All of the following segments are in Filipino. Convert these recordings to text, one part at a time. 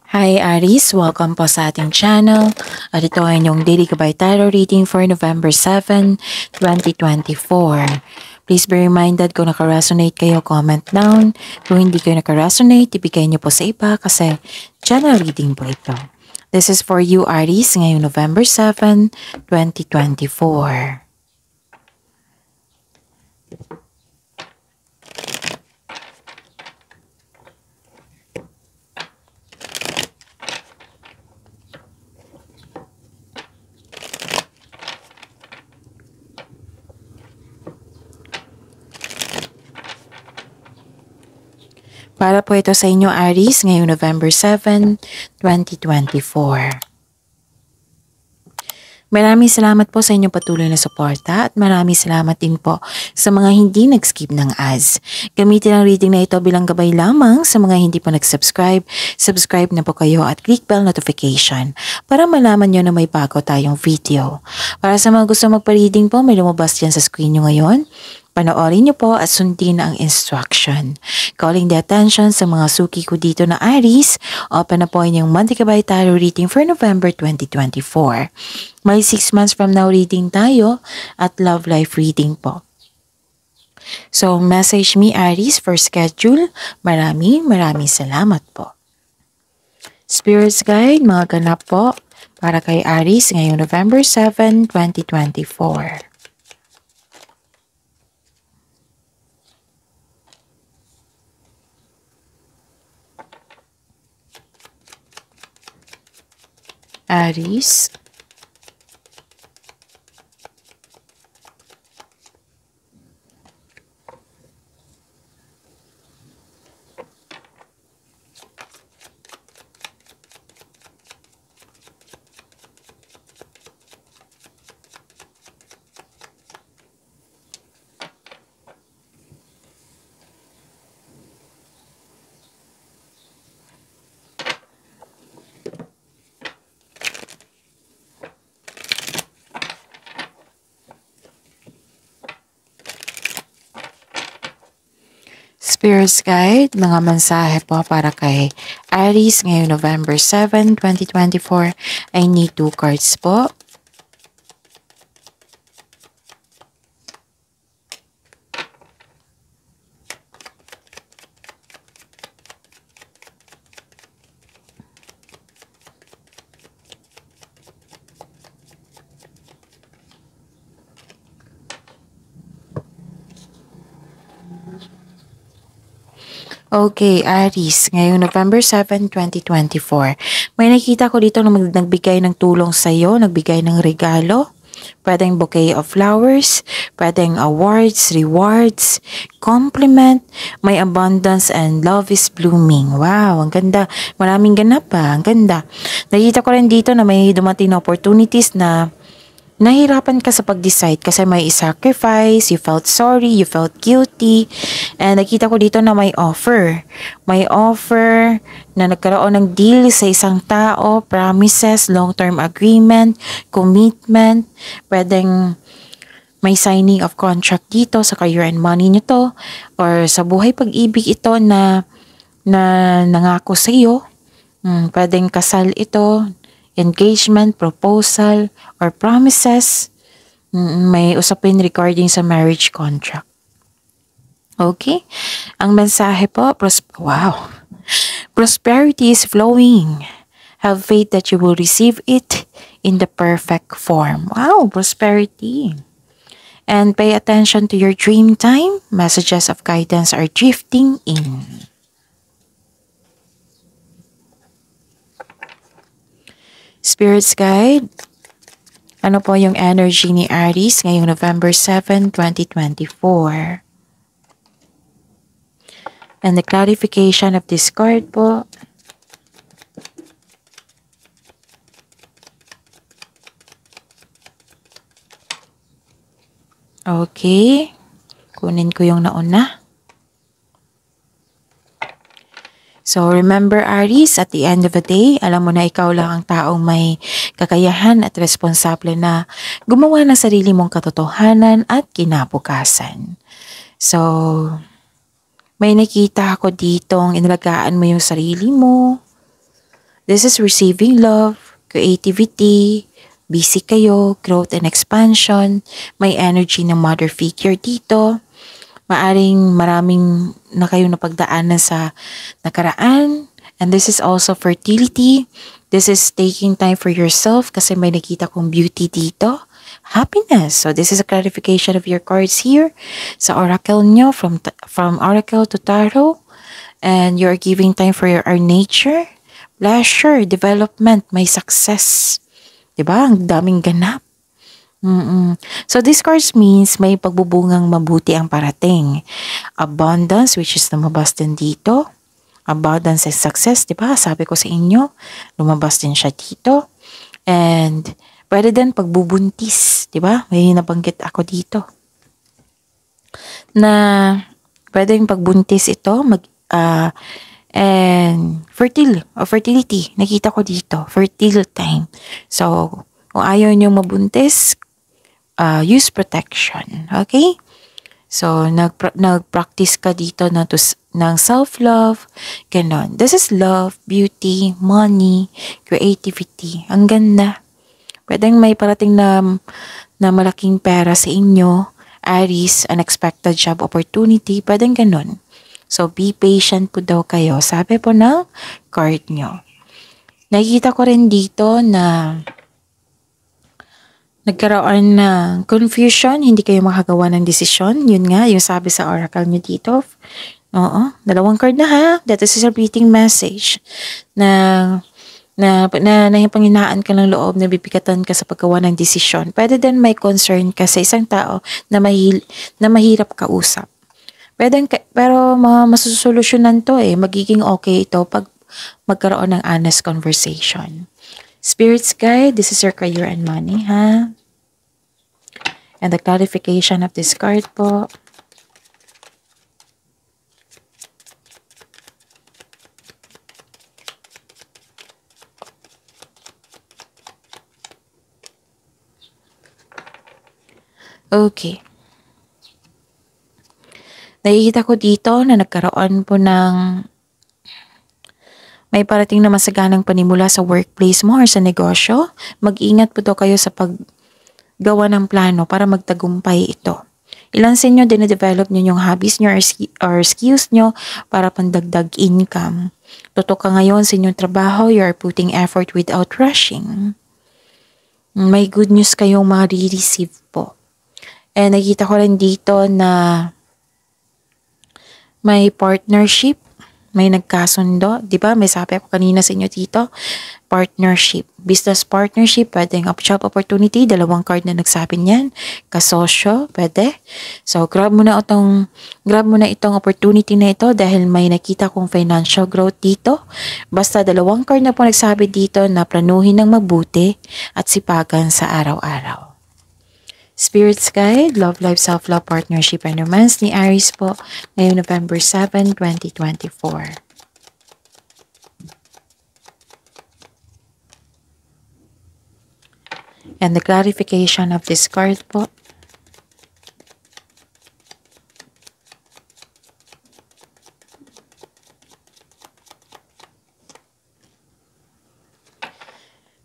Hi Aries! Welcome po sa ating channel. At ito ay inyong Daily Gabay Tarot Reading for November 7, 2024. Please be reminded kung naka-resonate kayo, comment down. Kung hindi kayo naka-resonate, ibigay niyo po sa iba kasi channel reading po ito. This is for you Aries ngayong November 7, 2024. Para po ito sa inyo Aries ngayong November 7, 2024. Maraming salamat po sa inyong patuloy na suporta at maraming salamat din po sa mga hindi nag-skip ng ads. Gamitin ang reading na ito bilang gabay lamang sa mga hindi pa nag-subscribe. Subscribe na po kayo at click bell notification para malaman nyo na may bago tayong video. Para sa mga gusto magpa-reading po, may lumabas dyan sa screen nyo ngayon. Panoorin niyo po at sundin ang instruction. Calling the attention sa mga suki ko dito na Aries, open na po inyong monthly Gabay Tarot reading for November 2024. May 6 months from now reading tayo at love life reading po. So message me Aries for schedule. Maraming salamat po. Spirits Guide, mga ganap po para kay Aries ngayong November 7, 2024. Aries, Spirits Guide, mga mensahe po para kay Aries ngayong November 7, 2024. I need 2 cards po. Okay, Aries, ngayong November 7, 2024. May nakita ko dito na nagbigay ng tulong sa iyo, nagbigay ng regalo. Pwedeng bouquet of flowers, pwedeng awards, rewards, compliment, may abundance and love is blooming. Wow, ang ganda. Maraming ganap pa, ang ganda. Nakita ko rin dito na may dumating na opportunities na nahirapan ka sa pag-decide kasi may sacrifice, you felt sorry, you felt guilty. And nakita ko dito na may offer. May offer na nagkaroon ng deal sa isang tao, promises, long-term agreement, commitment. Pwedeng may signing of contract dito sa career and money nito or sa buhay pag-ibig ito na nangako sa iyo. Pwedeng kasal ito, engagement, proposal, or promises. May usapin regarding sa marriage contract. Okay? Ang mensahe po, wow! Prosperity is flowing. Have faith that you will receive it in the perfect form. Wow! Prosperity. And pay attention to your dream time. Messages of guidance are drifting in. Spirits Guide, ano po yung energy ni Aries ngayong November 7, 2024? And the clarification of this card po. Okay, kunin ko yung nauna. So, remember Aries, at the end of the day, alam mo na ikaw lang ang taong may kakayahan at responsable na gumawa ng sarili mong katotohanan at kinabukasan. So, may nakita ako ditong inalagaan mo yung sarili mo, This is receiving love, creativity, busy kayo, growth and expansion, may energy ng mother figure dito. Maaring maraming na kayo napagdaanan sa nakaraan. And this is also fertility. This is taking time for yourself kasi may nakita kong beauty dito. Happiness. So this is a clarification of your cards here sa oracle nyo from oracle to tarot. And you're giving time for your nature, pleasure, development, may success. Diba? Ang daming ganap. So this cards means may pagbubungang mabuti ang parating. Abundance, which is lumabas din dito. Abundance and success, diba? Sabi ko sa inyo, lumabas din siya dito. And pwede din pagbubuntis, diba? May nabanggit ako dito. Na pwedeng pagbuntis ito, and fertility, nakita ko dito, fertile time. So, kung ayaw nyo mabuntis, use protection. Okay? So, nag-practice ka dito ng self-love. Ganon. This is love, beauty, money, creativity. Ang ganda. Pwedeng may parating na malaking pera sa inyo. Aries, unexpected job opportunity. Pwedeng ganon. So, be patient po daw kayo. Sabi po ng card nyo. Nakikita ko rin dito na nagkaroon ng confusion, hindi kayo makagawa ng desisyon. Yun nga, yung sabi sa oracle nyo dito. Oo, 2 card na ha. That is a repeating message. Na yung panghinaan ka ng loob, na bibigatan ka sa paggawa ng desisyon. Pwede din may concern ka sa isang tao na mahirap kausap. Pero masusolusyonan to magiging okay ito pag magkaroon ng honest conversation. Spirits guide, this is your career and money, ha? And the clarification of this card po. Okay. Nakikita ko dito na nagkaroon po ng may parating na masaganang panimula sa workplace mo or sa negosyo. Mag-ingat po daw kayo sa paggawa ng plano para magtagumpay ito. Ilan sa inyo dine-develop nyo yung hobbies nyo or skills nyo para pandagdag income. Tutok ka ngayon sa inyong trabaho, you are putting effort without rushing. May good news kayong ma-receive po. And nakita ko rin dito na may partnership, may nagkasundo. Diba? May sabi ako kanina sa inyo dito. Partnership. Business partnership, pwedeng job opportunity. 2 card na nagsabi niyan. Kasosyo, pwede. So, grab mo na itong opportunity na ito dahil may nakita kong financial growth dito. Basta 2 card na po nagsabi dito na planuhin ng mabuti at sipagan sa araw-araw. Spirits Guide, Love Life, Self-Love, Partnership, and Romance ni Aries po ngayong November 7, 2024. And the clarification of this card po.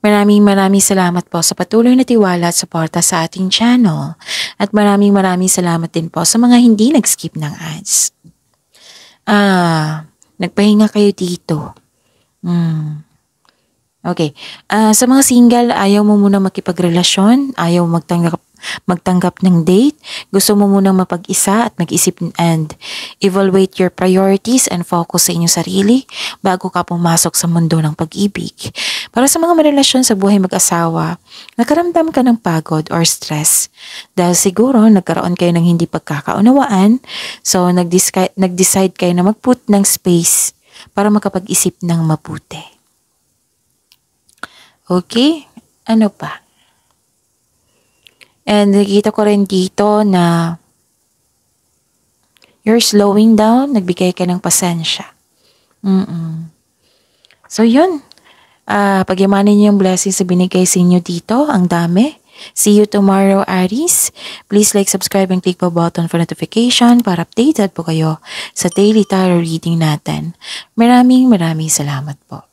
Maraming salamat po sa patuloy na tiwala at suporta sa ating channel. At maraming salamat din po sa mga hindi nag-skip ng ads. Nagpahinga kayo dito. Okay. Sa mga single, ayaw mo muna makipagrelasyon, ayaw magtanggap ng date, gusto mo munang mapag-isa at mag-isip and evaluate your priorities and focus sa inyong sarili bago ka pumasok sa mundo ng pag-ibig. Para sa mga marelasyon sa buhay mag-asawa, nakaramdam ka ng pagod or stress dahil siguro nagkaroon kayo ng hindi pagkakaunawaan, so nag-decide kayo na mag-put ng space para makapag-isip ng mabuti. Okay? Ano pa? And nakikita ko rin dito na you're slowing down, nagbigay ka ng pasensya. So yun, pagyamanin niyo yung blessings na binigay sa inyo dito, ang dami. See you tomorrow, Aries. Please like, subscribe, and click the button for notification para updated po kayo sa daily tarot reading natin. Maraming salamat po.